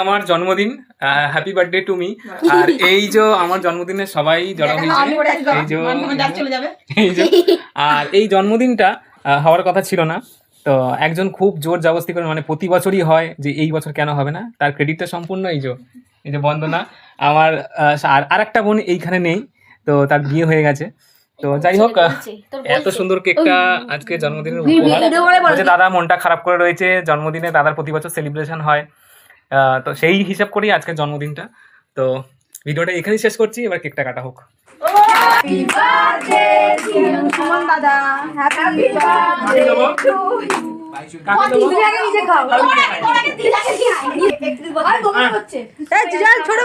আমার জন্মদিন, happy birthday to me. আর এই যে আমার জন্মদিনে সবাই জড়ো হয়েছে, এই যে আর এই জন্মদিনটা হওয়ার কথা ছিল না। তো একজন খুব জোর জবরদস্তি করে, মানে প্রতি বছরই হয়, যে এই বছর কেন হবে না, তার ক্রেডিটটা সম্পূর্ণ এই যে বন্দনা। আমার আর একটা বোন এইখানে নেই, তো তার বিয়ে হয়ে গেছে। তো যাই হোক, এত সুন্দর কেকটা আজকে জন্মদিনের উপহার। দাদা মনটা খারাপ করে রয়েছে, জন্মদিনে দাদার প্রতি বছর সেলিব্রেশন হয়, তো সেই হিসাব করেই আজকের জন্মদিনটা। তো ভিডিওটা এখানেই শেষ করছি, এবার কেকটা কাটা হোক। ছোট